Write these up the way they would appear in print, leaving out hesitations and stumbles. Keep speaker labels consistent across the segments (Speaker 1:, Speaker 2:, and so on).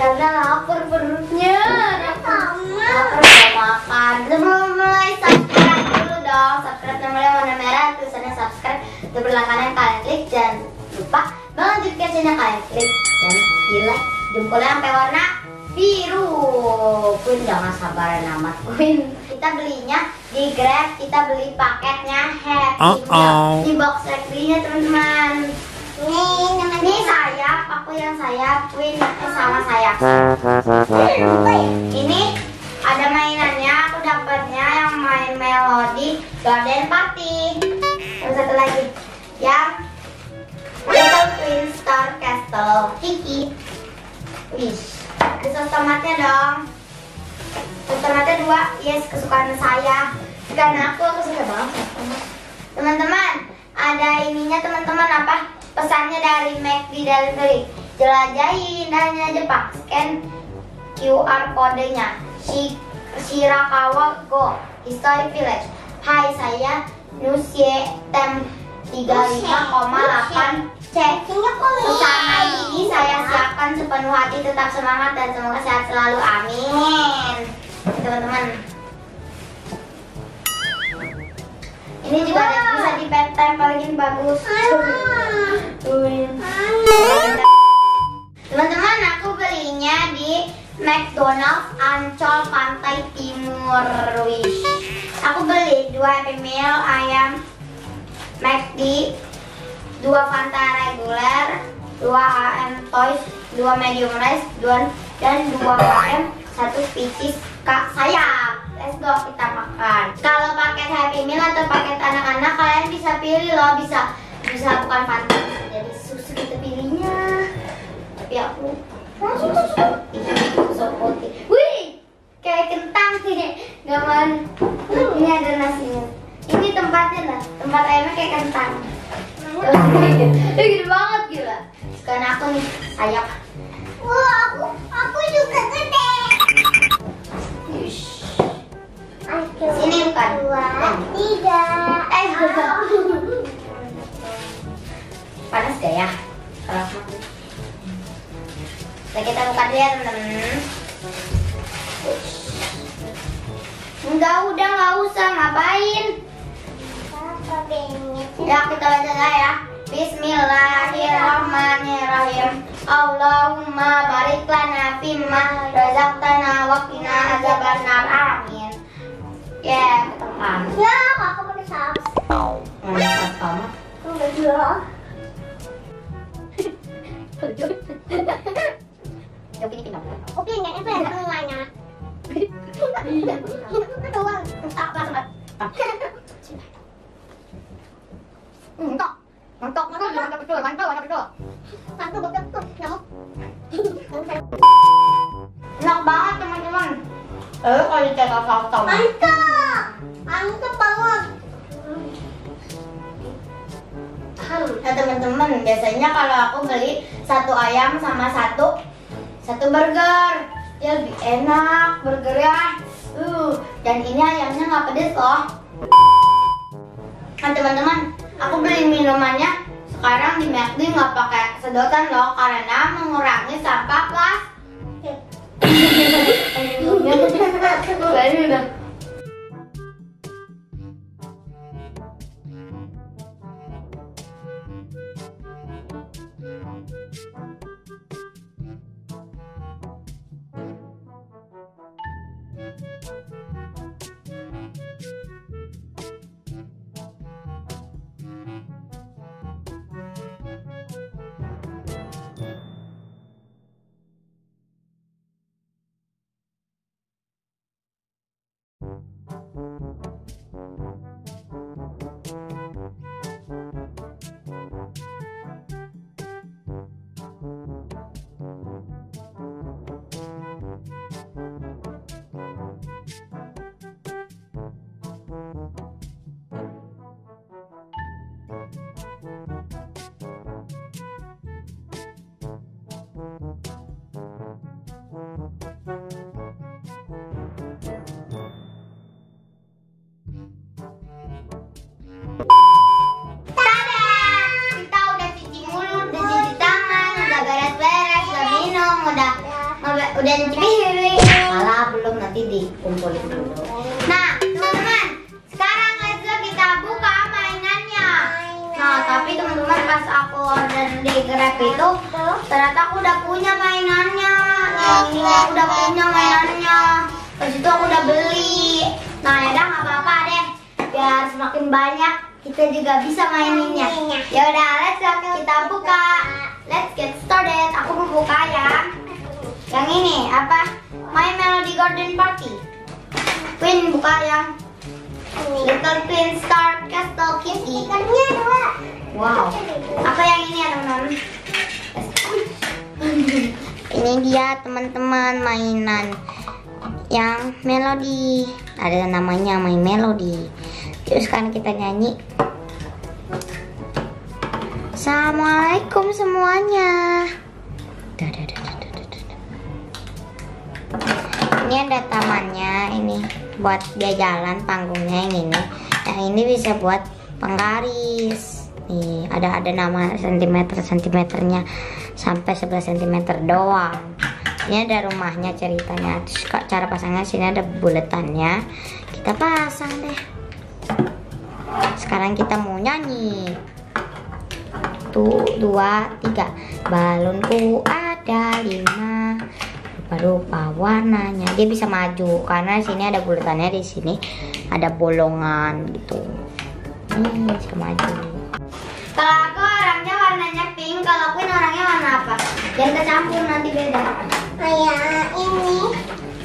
Speaker 1: karena lapar perutnya. Lapar mau makan. Sebelum mulai subscribe dulu dong. Subscribe nomornya warna merah, tulisannya subscribe. Itu berlangganan kalian klik, jangan lupa banget notifikasinya kalian klik dan di like jempolnya sampai warna biru. Queen jangan sabaran amat Queen. Kita belinya di Grab, kita beli paketnya Happy Meal. Di box Happy-nya teman-teman. Ini sayap, aku yang sayap, Queen sama sayap. Ini ada mainannya, aku dapatnya yang main Melody Garden Party. Terus satu lagi yang Little Twin Star Castle Kiki. Wih, ada sos tomatnya dong. Sos tomatnya 2, yes, kesukaan saya. Karena aku suka banget sos tomat. Teman-teman, ada ininya teman-teman, apa? Pesannya dari McD Delivery. Jelajahi indahnya Jepang. Scan QR kodenya. Shirakawa Go History Village. Hai, saya Nusye Tem 35,8 C. Pesanan ini saya siapkan sepenuh hati, tetap semangat dan semoga sehat selalu. Amin. Teman-teman, ini juga bisa ditempelin bagus. Teman-teman, aku belinya di McDonald's Ancol Pantai Timur. Wish. Aku beli 2 Happy Meal ayam McD, 2 Fanta reguler, 2 HM Toys, 2 medium rice, dan 2 HM 1 species kak sayap. Let's go, kita makan. Kalau paket Happy Meal atau paket anak-anak, kalian bisa pilih loh, bisa bukan Fanta, jadi susu kita pilihnya. Tapi aku susu putih. Wih, kayak kentang sih, nggak mau. Ini ada nasinya. Ini tempatnya lah, tempat ayamnya kayak kentang. Gede banget gila. Sekarang aku nih sayap. Wah, aku juga gede. Sini bukan. 2, 3. Panas gak ya? Kalau kita buka dulu ya teman-teman. Udah nggak usah, ngapain? Ya, kita baca ya. Bismillahirrahmanirrahim. Allahumma barik lana fimma razaqtana wa qina azabannar. Amin. Ya, ketepan. Ya, kakak pakai saus. Mana sama? Udah dulu. Oke, ini kenapa? Oke, enggak apa ya semuanya. Doang. Tak banget. Mantap betul. Enak banget teman-teman. Kalau dicek saus tomat. Mantap banget. Nah teman-teman, biasanya kalau aku beli 1 ayam sama satu burger, ya lebih enak burgernya. Dan ini ayamnya nggak pedes loh. Nah teman-teman, aku beli minumannya sekarang di McD nggak pakai sedotan loh, karena mengurangi sampah plastik. udah nyuci piring. Salah belum, nanti dikumpulin dulu. Nah teman-teman, sekarang kita buka mainannya. Nah tapi teman-teman, pas aku order di Grab itu ternyata aku udah punya mainannya. Ini aku udah punya mainannya. Terus itu aku udah beli. Nah ya udah, nggak apa-apa deh, biar semakin banyak kita juga bisa maininnya. Ya udah, let's go, kita buka. Let's get started. Aku mau buka yang ini apa? My Melody Garden Party. Queen buka yang Little Twin Star Castle Kitty. Wow. Apa yang ini ya teman-teman? Ini dia teman-teman, mainan yang Melody. Ada namanya My Melody. Terus kan kita nyanyi. Assalamualaikum semuanya. Ini ada tamannya, ini buat dia jalan, panggungnya yang ini. Yang ini bisa buat penggaris. Nih, ada nama sentimeternya sampai 11 cm doang. Ini ada rumahnya ceritanya. Terus cara pasangnya sini ada buletannya. Kita pasang deh. Sekarang kita mau nyanyi. 1, 2, 3. Balonku ada 5. Rupa-rupa warnanya. Dia bisa maju karena sini ada buletannya, di sini ada bolongan gitu. Bisa maju. Kalau aku orangnya warnanya pink, kalau Queen orangnya warna apa? Jangan kecampur, nanti beda. Kayak ini.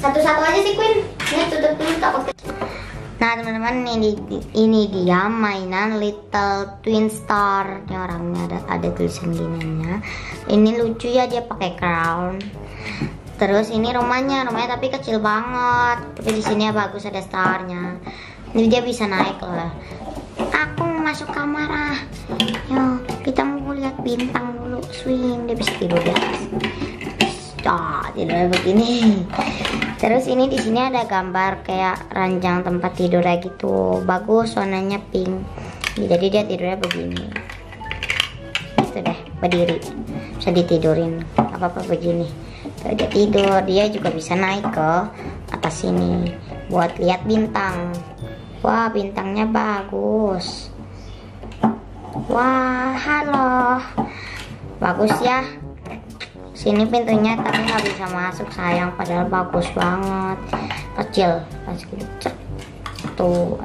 Speaker 1: Satu-satu aja sih Queen. Ini tutup dulu takut. Nah teman-teman, ini dia mainan Little Twin Star. Ini orangnya ada tulisan gininya. Ini lucu ya, dia pakai crown. Terus ini rumahnya tapi kecil banget. Tapi di sini ya bagus, ada starnya. Ini dia bisa naik loh. Aku mau masuk kamar ah. Yo, kita mau lihat bintang dulu. Swing, dia bisa tidur di atas. Tidur begini. Terus ini di sini ada gambar kayak ranjang tempat tidur gitu. Bagus, warnanya pink. Jadi dia tidurnya begini. Itu deh, berdiri. Bisa ditidurin. Apa-apa begini. Kalau dia tidur, dia juga bisa naik ke atas sini buat lihat bintang. Wah, bintangnya bagus. Wah, halo. Bagus ya. Sini pintunya tapi nggak bisa masuk, sayang, padahal bagus banget. Kecil, tuh.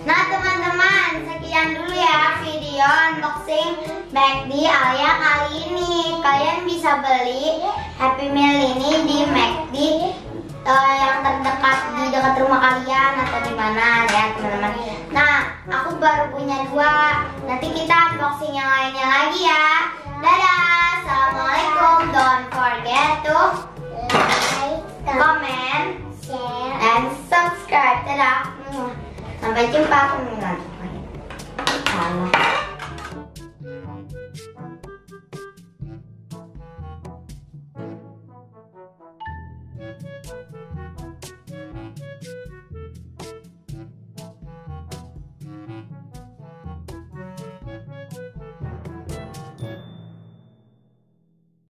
Speaker 1: Nah teman-teman, sekian dulu ya video unboxing McD Alia kali ini. Kalian bisa beli Happy Meal ini di McD yang terdekat di dekat rumah kalian atau di mana ya teman-teman. Nah, aku baru punya 2. Nanti kita unboxing yang lainnya lagi ya. Dadah, assalamualaikum. Don't forget to like, comment, share, and subscribe. Dadah. Sampai jumpa.